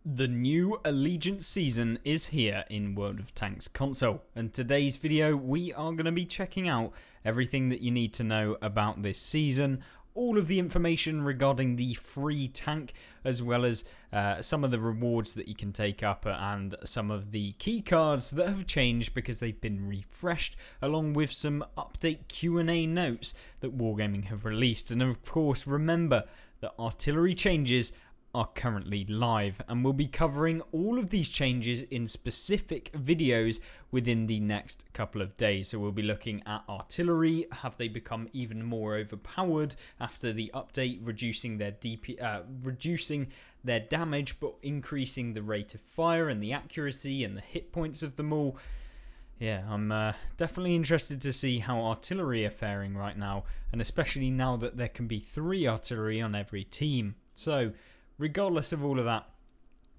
The new Allegiance season is here in World of Tanks console, and today's video we are going to be checking out everything that you need to know about this season, all of the information regarding the free tank, as well as some of the rewards that you can take up and some of the key cards that have changed because they've been refreshed, along with some update Q&A notes that Wargaming have released. And of course, remember that artillery changes are currently live, and we'll be covering all of these changes in specific videos within the next couple of days. So we'll be looking at artillery. Have they become even more overpowered after the update, reducing their reducing their damage but increasing the rate of fire and the accuracy and the hit points of them all? Yeah, I'm definitely interested to see how artillery are faring right now, and especially now that there can be 3 artillery on every team. So regardless of all of that,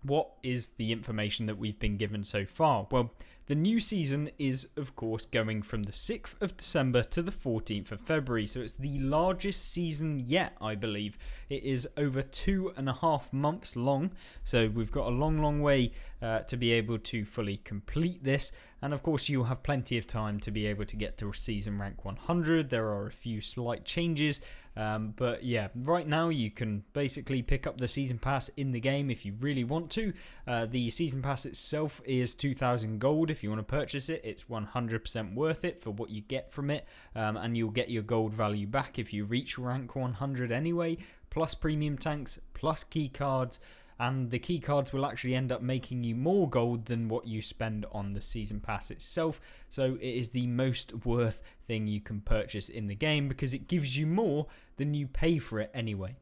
what is the information that we've been given so far? Well, the new season is, of course, going from the 6th of December to the 14th of February. So it's the largest season yet, I believe. It is over 2.5 months long. So we've got a long way to be able to fully complete this. And of course, you'll have plenty of time to be able to get to season rank 100. There are a few slight changes. But yeah, right now you can basically pick up the season pass in the game if you really want to. The season pass itself is 2,000 gold. If you want to purchase it, it's 100% worth it for what you get from it, and you'll get your gold value back if you reach rank 100 anyway, plus premium tanks, plus key cards. And the key cards will actually end up making you more gold than what you spend on the season pass itself. So it is the most worth thing you can purchase in the game because it gives you more than you pay for it anyway.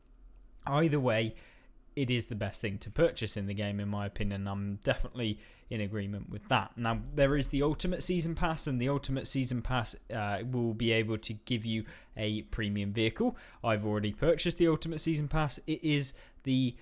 Either way, it is the best thing to purchase in the game, in my opinion. I'm definitely in agreement with that. Now, there is the Ultimate Season Pass, and the Ultimate Season Pass will be able to give you a premium vehicle. I've already purchased the Ultimate Season Pass. It is the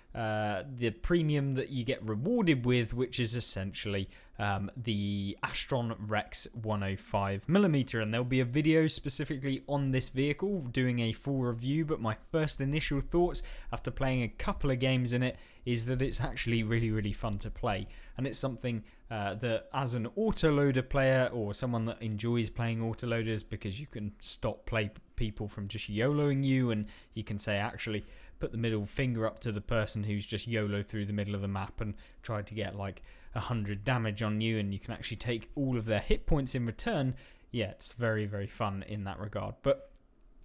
premium that you get rewarded with, which is essentially the Astron Rex 105mm, and there'll be a video specifically on this vehicle doing a full review. But my first initial thoughts after playing a couple of games in it is that it's actually really fun to play, and it's something that as an autoloader player or someone that enjoys playing autoloaders, because you can stop people from just YOLOing you, and you can say actually put the middle finger up to the person who's just YOLO through the middle of the map and tried to get like 100 damage on you, and you can actually take all of their hit points in return. Yeah, it's very fun in that regard. But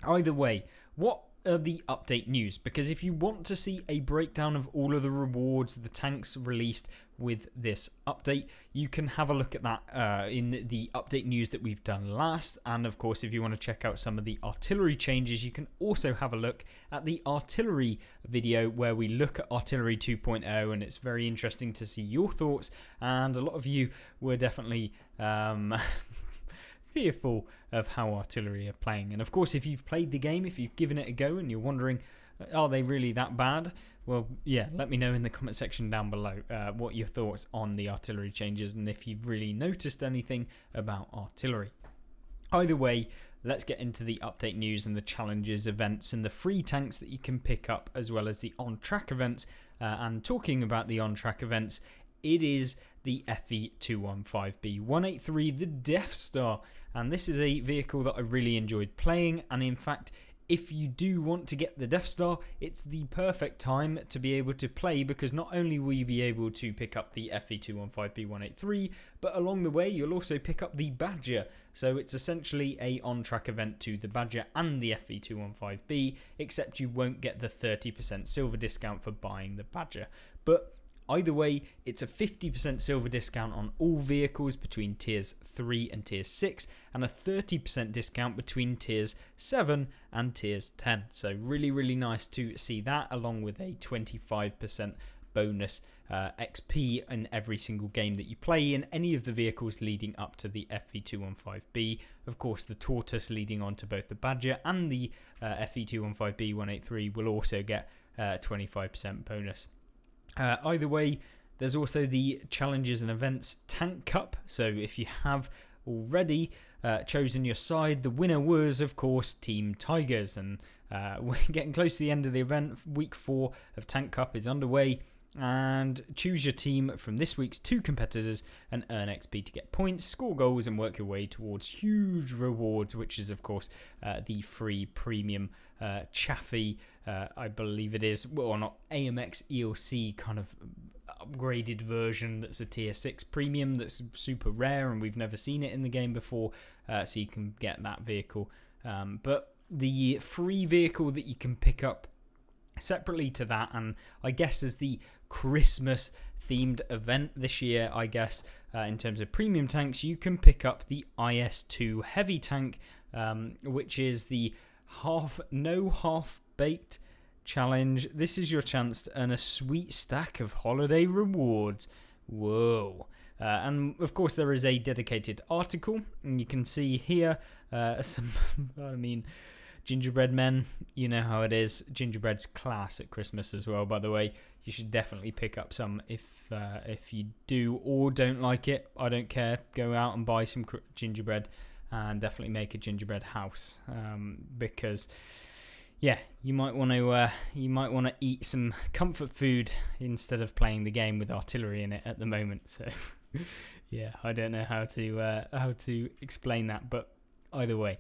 either way, what are the update news? Because if you want to see a breakdown of all of the rewards, the tanks released with this update, you can have a look at that in the update news that we've done last. And of course, if you want to check out some of the artillery changes, you can also have a look at the artillery video where we look at artillery 2.0, and it's very interesting to see your thoughts. And a lot of you were definitely fearful of how artillery are playing. And of course, if you've played the game, if you've given it a go and you're wondering, are they really that bad? Well, yeah, let me know in the comment section down below what your thoughts on the artillery changes, and if you've really noticed anything about artillery. Either way, let's get into the update news and the challenges, events, and the free tanks that you can pick up, as well as the on-track events. And talking about the on-track events, it is the FE215B183, the Death Star. And this is a vehicle that I really enjoyed playing, and in fact, if you do want to get the Death Star, it's the perfect time to be able to play, because not only will you be able to pick up the FE215B183, but along the way you'll also pick up the Badger. So it's essentially a on-track event to the Badger and the FE215B, except you won't get the 30% silver discount for buying the Badger. But either way, it's a 50% silver discount on all vehicles between tiers 3 and tier 6, and a 30% discount between tiers 7 and tiers 10. So really nice to see that, along with a 25% bonus XP in every single game that you play in any of the vehicles leading up to the FE215B. Of course, the Tortoise leading on to both the Badger and the FE215B183 will also get 25% bonus. Either way, there's also the challenges and events Tank Cup. So if you have already chosen your side, the winner was, of course, Team Tigers. And we're getting close to the end of the event. Week 4 of Tank Cup is underway. and choose your team from this week's 2 competitors and earn XP to get points, score goals, and work your way towards huge rewards, which is, of course, the free premium Chaffee, I believe it is, well, not AMX ELC kind of upgraded version that's a tier 6 premium that's super rare and we've never seen it in the game before, so you can get that vehicle. But the free vehicle that you can pick up separately to that, and I guess as the Christmas themed event this year, I guess, in terms of premium tanks, you can pick up the IS2 heavy tank, which is the half-baked challenge. This is your chance to earn a sweet stack of holiday rewards. Whoa. And of course there is a dedicated article, and you can see here some gingerbread men. You know how it is. Gingerbread's class at Christmas as well, by the way. You should definitely pick up some if you do or don't like it. I don't care. Go out and buy some gingerbread and definitely make a gingerbread house, because yeah, you might want to eat some comfort food instead of playing the game with artillery in it at the moment. So yeah, I don't know how to explain that, but either way,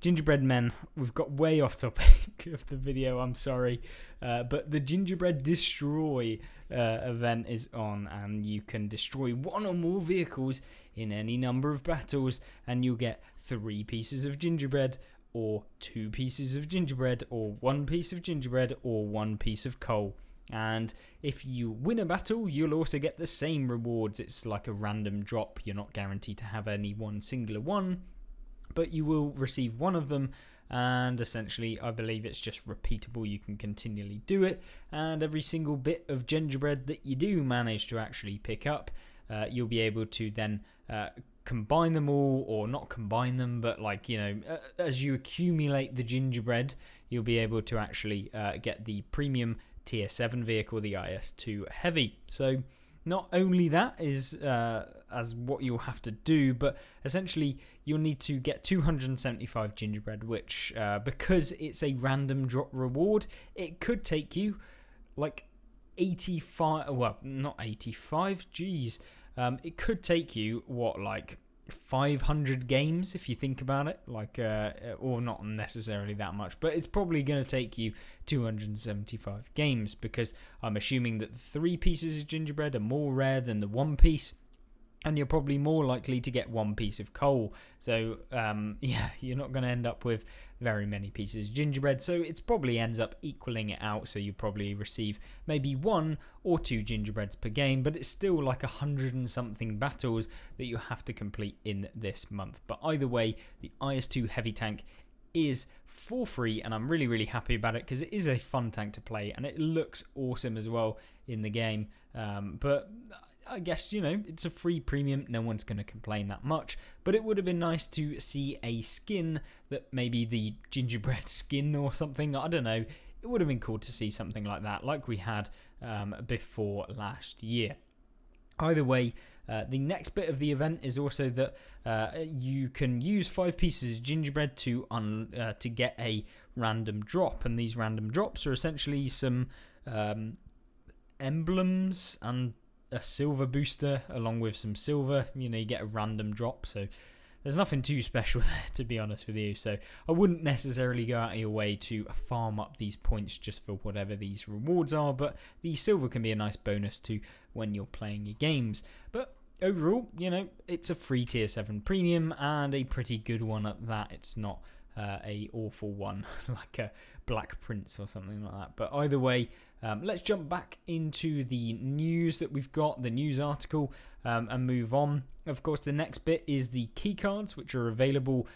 gingerbread men, we've got way off topic of the video, I'm sorry, but the gingerbread destroy event is on, and you can destroy one or more vehicles in any number of battles, and you'll get 3 pieces of gingerbread, or 2 pieces of gingerbread, or 1 piece of gingerbread, or 1 piece of coal. And if you win a battle, you'll also get the same rewards. It's like a random drop. You're not guaranteed to have any one singular one, but you will receive one of them, and essentially I believe it's just repeatable. You can continually do it, and every single bit of gingerbread that you do manage to actually pick up, you'll be able to then combine them all, or not combine them, but like, you know, as you accumulate the gingerbread, you'll be able to actually get the premium tier 7 vehicle, the IS2 heavy. So not only that is as what you'll have to do, but essentially you'll need to get 275 gingerbread, which because it's a random drop reward, it could take you like 85, well, not 85, geez, it could take you like 500 games if you think about it, like or not necessarily that much, but it's probably going to take you 275 games, because I'm assuming that the 3 pieces of gingerbread are more rare than the 1 piece, and you're probably more likely to get 1 piece of coal. So yeah, you're not going to end up with very many pieces of gingerbread, so it probably ends up equaling it out. So you probably receive maybe 1 or 2 gingerbreads per game, but it's still like 100 and something battles that you have to complete in this month. But either way, the IS2 heavy tank is for free, and I'm really, really happy about it, because it is a fun tank to play, and it looks awesome as well in the game. But I guess, you know, it's a free premium, no one's going to complain that much, but it would have been nice to see a skin that maybe the gingerbread skin or something, I don't know, it would have been cool to see something like that, like we had before last year. Either way, the next bit of the event is also that you can use 5 pieces of gingerbread to get a random drop, and these random drops are essentially some emblems and a silver booster along with some silver. You know, you get a random drop, so there's nothing too special there, to be honest with you. So I wouldn't necessarily go out of your way to farm up these points just for whatever these rewards are, but the silver can be a nice bonus to when you're playing your games. But overall, you know, it's a free tier 7 premium, and a pretty good one at that. It's not a awful one like a Black Prince or something like that. But either way, let's jump back into the news that we've got, the news article, and move on. Of course, the next bit is the keycards, which are available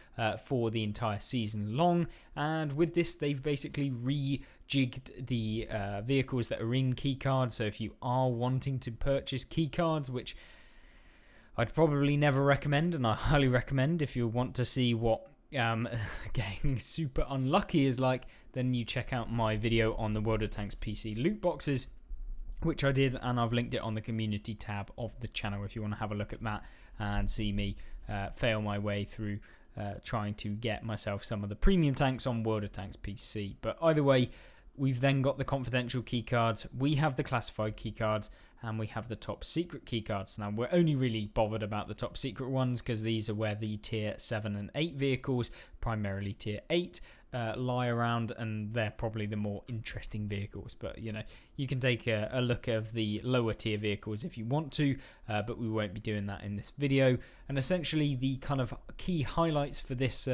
for the entire season long. And with this, they've basically rejigged the vehicles that are in keycards. So if you are wanting to purchase keycards, which I'd probably never recommend, and I highly recommend if you want to see what getting super unlucky is like, then you check out my video on the World of Tanks PC loot boxes, which I did, and I've linked it on the community tab of the channel if you want to have a look at that and see me fail my way through trying to get myself some of the premium tanks on World of Tanks PC. But either way, We've then got the confidential keycards, we have the classified keycards, and we have the top secret keycards. Now, we're only really bothered about the top secret ones because these are where the tier 7 and 8 vehicles, primarily tier 8, lie around, and they're probably the more interesting vehicles. But, you know, you can take a look of the lower tier vehicles if you want to, but we won't be doing that in this video. And essentially, the kind of key highlights for this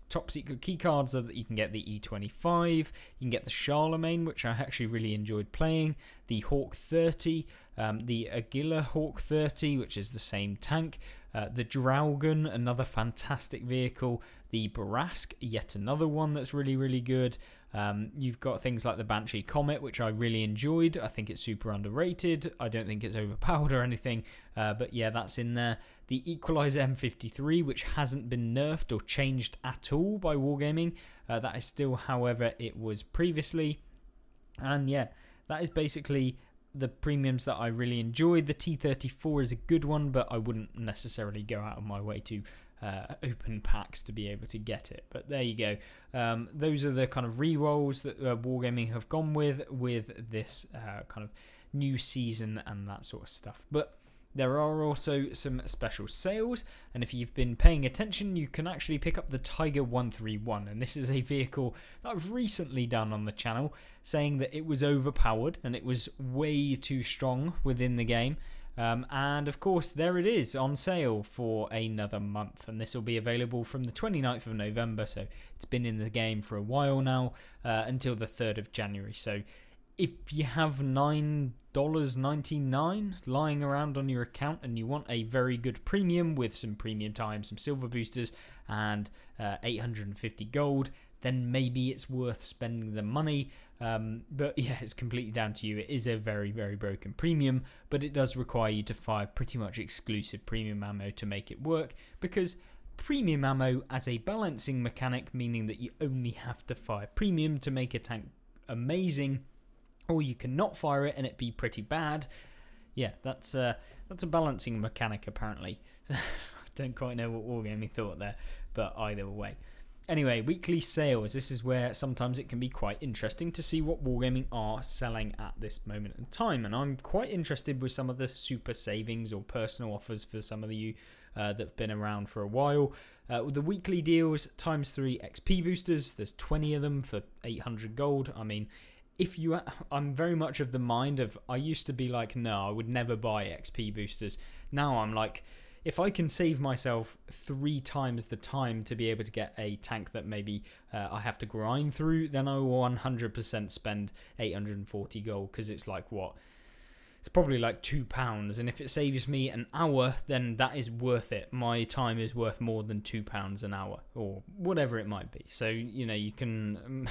top secret keycards are that you can get the E25, you can get the Charlemagne, which I actually really enjoyed playing, the Hawk 30, the Aguila Hawk 30, which is the same tank, the Draugen, another fantastic vehicle, the Barask, yet another one that's really, really good. You've got things like the Banshee Comet, which I really enjoyed. I think it's super underrated. I don't think it's overpowered or anything, but yeah, that's in there. The Equalizer M53, which hasn't been nerfed or changed at all by Wargaming. That is still, however, it was previously. And yeah, that is basically the premiums that I really enjoyed. The T34 is a good one, but I wouldn't necessarily go out of my way to open packs to be able to get it. But there you go. Those are the kind of re-rolls that Wargaming have gone with this kind of new season and that sort of stuff. But there are also some special sales, and if you've been paying attention, you can actually pick up the Tiger 131, and this is a vehicle that I've recently done on the channel, saying that it was overpowered and it was way too strong within the game. And of course, there it is on sale for another month, and this will be available from the 29th of November, so it's been in the game for a while now, until the 3rd of January. So if you have $9.99 lying around on your account and you want a very good premium with some premium time, some silver boosters, and 850 gold, then maybe it's worth spending the money. But yeah, it's completely down to you. It is a very, very broken premium, but it does require you to fire pretty much exclusive premium ammo to make it work, because premium ammo as a balancing mechanic, meaning that you only have to fire premium to make a tank amazing, or you cannot fire it and it be pretty bad. Yeah, that's a balancing mechanic apparently. I don't quite know what Wargaming thought there, but either way. Anyway, weekly sales. This is where sometimes it can be quite interesting to see what Wargaming are selling at this moment in time. And I'm quite interested with some of the super savings or personal offers for some of you that have been around for a while. With the weekly deals, ×3 XP boosters. There's 20 of them for 800 gold. I mean, I'm very much of the mind of, I used to be like, no, I would never buy XP boosters. Now I'm like, if I can save myself 3 times the time to be able to get a tank that maybe I have to grind through, then I will 100% spend 840 gold, because it's like, what? It's probably like £2, and if it saves me an hour, then that is worth it. My time is worth more than £2 an hour, or whatever it might be. So, you know, you can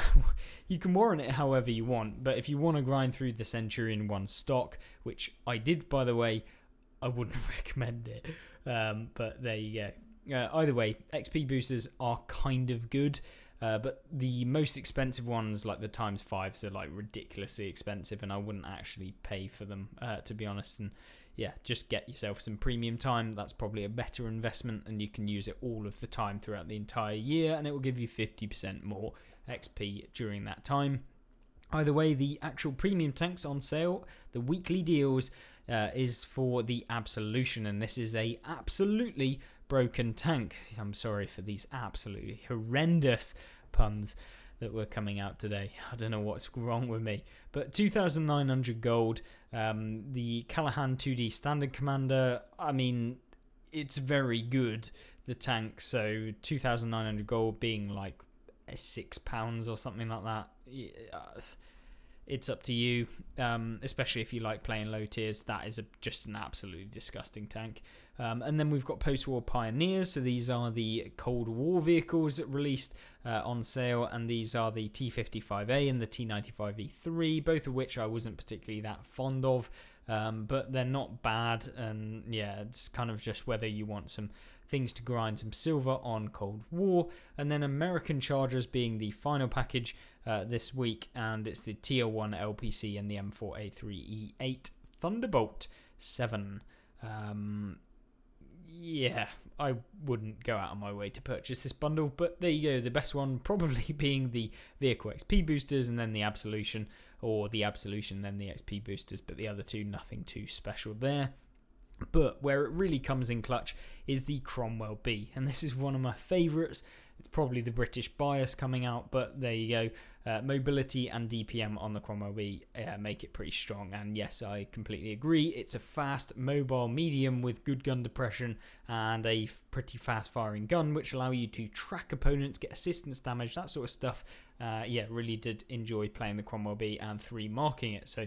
warrant it however you want, but if you want to grind through the Centurion 1 stock, which I did, by the way, I wouldn't recommend it. But there you go. Either way, XP boosters are kind of good. But the most expensive ones, like the ×5s, are like ridiculously expensive, and I wouldn't actually pay for them, to be honest. And yeah, just get yourself some premium time. That's probably a better investment, and you can use it all of the time throughout the entire year, and it will give you 50% more XP during that time. Either way, the actual premium tanks on sale, the weekly deals, is for the Absolution, and this is a absolutely broken tank. I'm sorry for these absolutely horrendous puns that were coming out today. I don't know what's wrong with me. But 2,900 gold. The Callahan 2D Standard Commander, I mean, it's very good, the tank. So 2,900 gold being like £6 or something like that. It's up to you, especially if you like playing low tiers. That is just an absolutely disgusting tank. And then we've got post-war Pioneers. So these are the Cold War vehicles that released on sale, and these are the T55A and the T95E3, both of which I wasn't particularly that fond of, but they're not bad. And yeah, it's kind of just whether you want some things to grind some silver on Cold War. And then American Chargers being the final package this week, and it's the Tier 1 LPC and the M4A3E8 Thunderbolt 7. yeah, I wouldn't go out of my way to purchase this bundle, but there you go. The best one probably being the vehicle XP boosters and then the Absolution, or the Absolution then the XP boosters, but the other two, nothing too special there. But where it really comes in clutch is the Cromwell B, and this is one of my favourites. It's probably the British bias coming out, but there you go. Mobility and DPM on the Cromwell B make it pretty strong, and yes, I completely agree. It's a fast, mobile medium with good gun depression and a pretty fast-firing gun, which allow you to track opponents, get assistance damage, that sort of stuff. Yeah, really did enjoy playing the Cromwell B and 3 marking it, so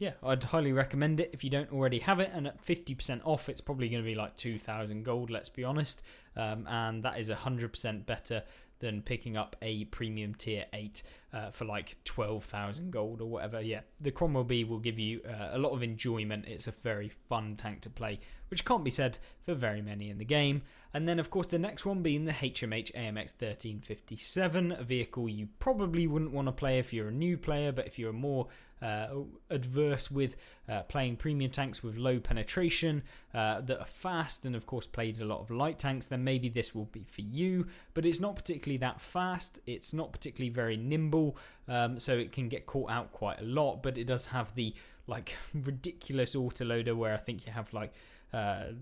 yeah, I'd highly recommend it if you don't already have it, and at 50% off, it's probably going to be like 2,000 gold, let's be honest, and that is 100% better than picking up a premium tier 8 for like 12,000 gold or whatever. Yeah, the Cromwell B will give you a lot of enjoyment. It's a very fun tank to play, which can't be said for very many in the game. And then, of course, the next one being the HMH AMX 1357, a vehicle you probably wouldn't want to play if you're a new player, but if you're more adverse with playing premium tanks with low penetration that are fast, and of course played a lot of light tanks, then maybe this will be for you. But it's not particularly that fast, it's not particularly very nimble, so it can get caught out quite a lot, but it does have the like ridiculous autoloader where I think you have like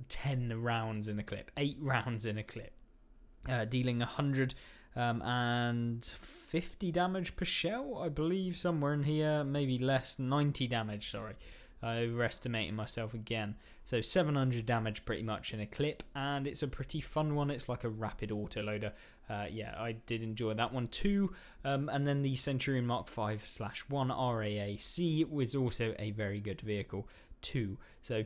10 rounds in a clip, 8 rounds in a clip, dealing 150 damage per shell, I believe, somewhere in here, maybe less, 90 damage, sorry, overestimating myself again. So 700 damage pretty much in a clip, and it's a pretty fun one. It's like a rapid autoloader. Yeah, I did enjoy that one too. And then the Centurion Mark 5/1 RAAC was also a very good vehicle too. So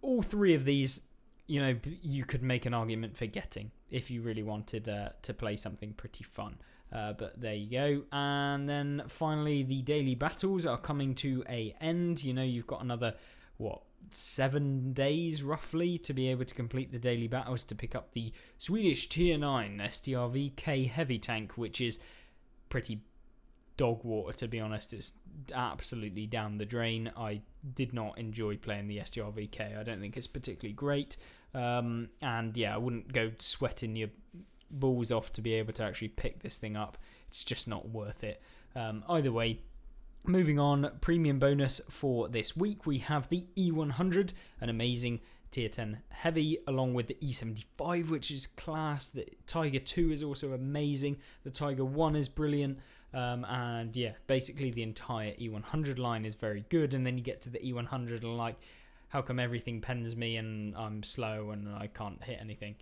all 3 of these, you know, you could make an argument for getting if you really wanted to play something pretty fun. But there you go. And then finally, the daily battles are coming to an end. You know, you've got another, 7 days roughly to be able to complete the daily battles to pick up the Swedish Tier 9 STRV-K heavy tank, which is pretty dog water, to be honest. It's absolutely down the drain. I did not enjoy playing the STRV-K. I don't think it's particularly great. And yeah, I wouldn't go sweating your balls off to be able to actually pick this thing up. It's just not worth it. Either way, moving on, premium bonus for this week, we have the E100, an amazing tier 10 heavy, along with the E75, which is class. The Tiger 2 is also amazing. The Tiger 1 is brilliant. And yeah, basically the entire E100 line is very good. And then you get to the E100 and like, how come everything pens me and I'm slow and I can't hit anything?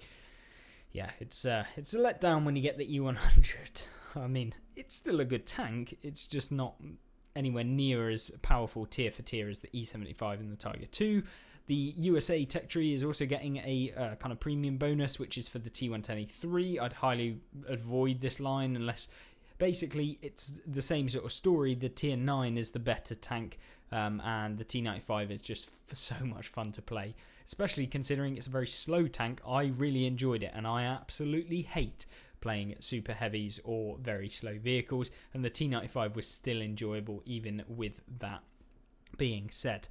Yeah, it's a letdown when you get the E100. I mean, it's still a good tank. It's just not anywhere near as powerful tier for tier as the E75 and the Tiger 2. The USA Tech Tree is also getting a kind of premium bonus, which is for the T110E3. I'd highly avoid this line unless... Basically, it's the same sort of story. The Tier 9 is the better tank, and the T95 is just so much fun to play, especially considering it's a very slow tank. I really enjoyed it, and I absolutely hate playing super heavies or very slow vehicles, and the T95 was still enjoyable even with that being said.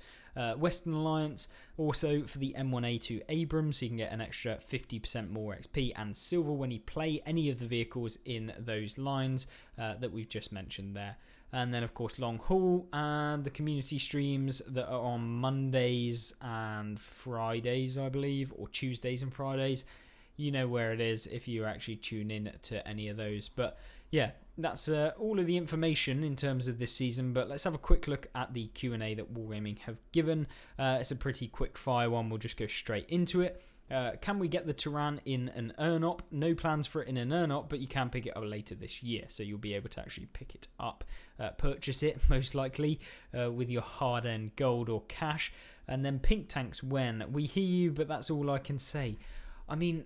Western Alliance also for the M1A2 Abrams, so you can get an extra 50% more XP and silver when you play any of the vehicles in those lines that we've just mentioned there. And then of course long haul and the community streams that are on Mondays and Fridays, I believe, or Tuesdays and Fridays. You know where it is if you actually tune in to any of those. But yeah, that's all of the information in terms of this season, but let's have a quick look at the Q&A that Wargaming have given. It's a pretty quick fire one. We'll just go straight into it. Can we get the Turan in an Urnop? No plans for it in an Urnop, but you can pick it up later this year, so you'll be able to actually pick it up, purchase it most likely with your hard-earned gold or cash. And then pink tanks when? We hear you, but that's all I can say. I mean,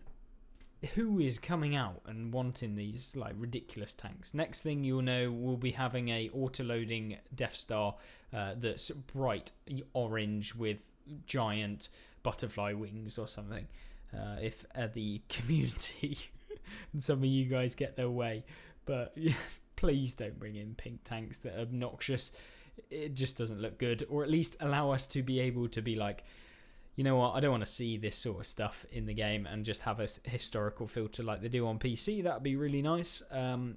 who is coming out and wanting these like ridiculous tanks? Next thing you'll know, we'll be having a auto-loading Death Star that's bright orange with giant butterfly wings or something. If the community and some of you guys get their way, but please don't bring in pink tanks that are obnoxious. It just doesn't look good, or at least allow us to be able to be like, you know what, I don't want to see this sort of stuff in the game and just have a historical filter like they do on PC. That would be really nice,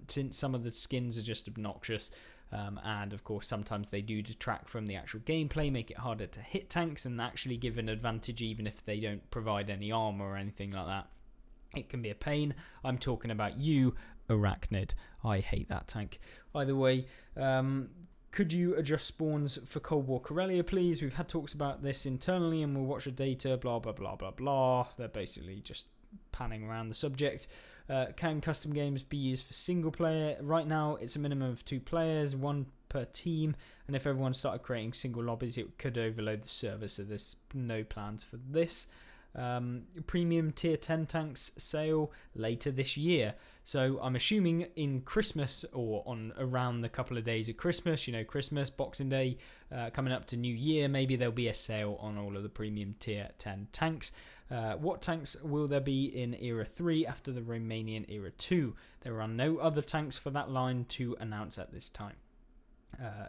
since some of the skins are just obnoxious. And of course sometimes they do detract from the actual gameplay, make it harder to hit tanks and actually give an advantage even if they don't provide any armor or anything like that. It can be a pain. I'm talking about you, Arachnid. I hate that tank. Either way, could you adjust spawns for Cold War Corellia, please? We've had talks about this internally and we'll watch the data, blah, blah, blah, blah, blah. They're basically just panning around the subject. Can custom games be used for single player? Right now, it's a minimum of 2 players, 1 per team. And if everyone started creating single lobbies, it could overload the server. So there's no plans for this. Premium tier 10 tanks sale later this year. So I'm assuming in Christmas or on around the couple of days of Christmas, you know, Christmas, Boxing Day, coming up to New Year, maybe there'll be a sale on all of the premium tier 10 tanks. What tanks will there be in Era 3 after the Romanian Era 2? There are no other tanks for that line to announce at this time.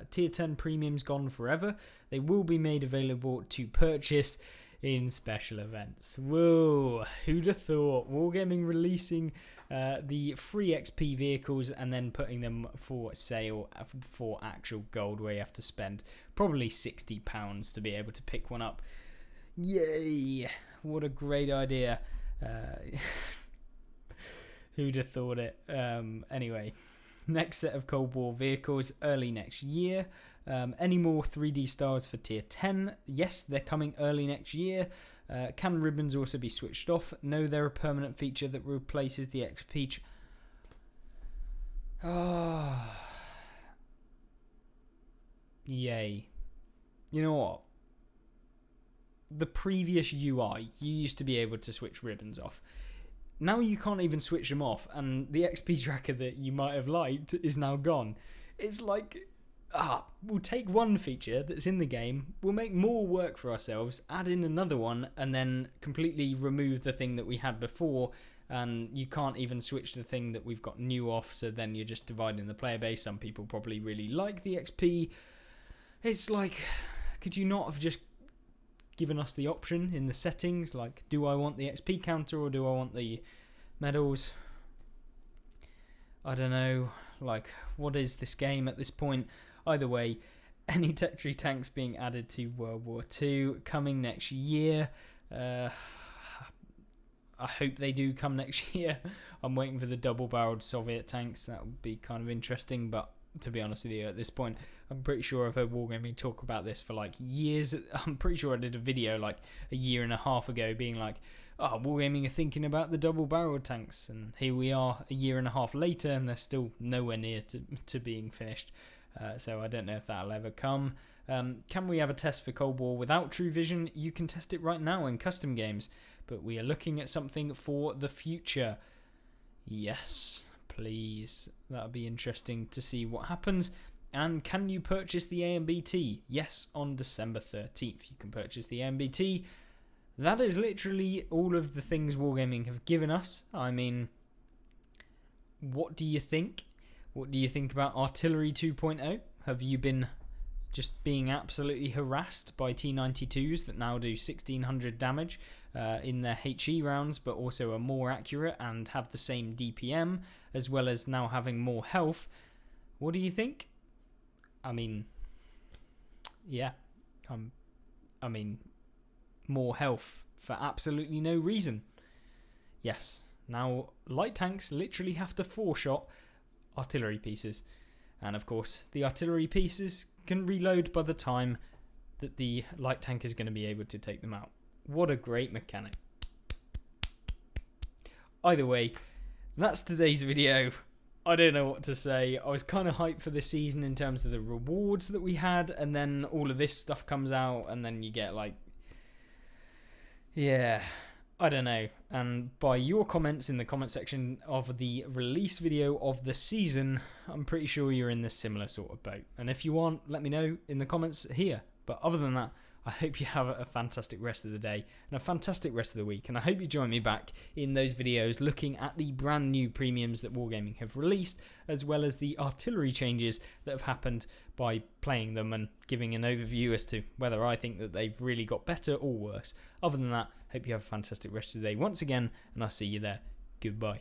Tier 10 premiums gone forever. They will be made available to purchase in special events. Whoa, who'd have thought? Wargaming releasing the free XP vehicles and then putting them for sale for actual gold, where you have to spend probably £60 to be able to pick one up. Yay! What a great idea. Who'd have thought it? Anyway, next set of Cold War vehicles early next year. Any more 3D stars for tier 10? Yes, they're coming early next year. Can ribbons also be switched off? No, they're a permanent feature that replaces the XP. Yay. You know what? The previous UI, you used to be able to switch ribbons off. Now you can't even switch them off, and the XP tracker that you might have liked is now gone. It's like, we'll take one feature that's in the game, we'll make more work for ourselves, add in another one, and then completely remove the thing that we had before, and you can't even switch the thing that we've got new off, so then you're just dividing the player base. Some people probably really like the XP. It's like, could you not have just given us the option in the settings, like, do I want the XP counter or do I want the medals? I don't know, like, what is this game at this point? Either way, any tech tree tanks being added to World War II coming next year. I hope they do come next year. I'm waiting for the double-barreled Soviet tanks. That would be kind of interesting, but to be honest with you, at this point, I'm pretty sure I've heard Wargaming talk about this for like years. I'm pretty sure I did a video like a year and a half ago being like, Wargaming are thinking about the double-barreled tanks, and here we are a year and a half later and they're still nowhere near to being finished. So I don't know if that'll ever come. Can we have a test for Cold War without True Vision? You can test it right now in custom games, but we are looking at something for the future. Yes, please. That'll be interesting to see what happens. And can you purchase the AMBT? Yes, on December 13th you can purchase the AMBT. That is literally all of the things Wargaming have given us. I mean, what do you think? What do you think about Artillery 2.0? Have you been just being absolutely harassed by T92s that now do 1600 damage in their HE rounds, but also are more accurate and have the same DPM, as well as now having more health? What do you think? I mean, yeah, I mean, more health for absolutely no reason. Yes, now light tanks literally have to 4-shot artillery pieces, and of course the artillery pieces can reload by the time that the light tank is going to be able to take them out. What a great mechanic. Either way, that's today's video. I don't know what to say. I was kind of hyped for this season in terms of the rewards that we had, and then all of this stuff comes out, and then you get like, yeah, I don't know. And by your comments in the comment section of the release video of the season, I'm pretty sure you're in this similar sort of boat. And if you aren't, let me know in the comments here. But other than that, I hope you have a fantastic rest of the day and a fantastic rest of the week, and I hope you join me back in those videos looking at the brand new premiums that Wargaming have released, as well as the artillery changes that have happened by playing them and giving an overview as to whether I think that they've really got better or worse. Other than that, hope you have a fantastic rest of the day once again, and I'll see you there. Goodbye.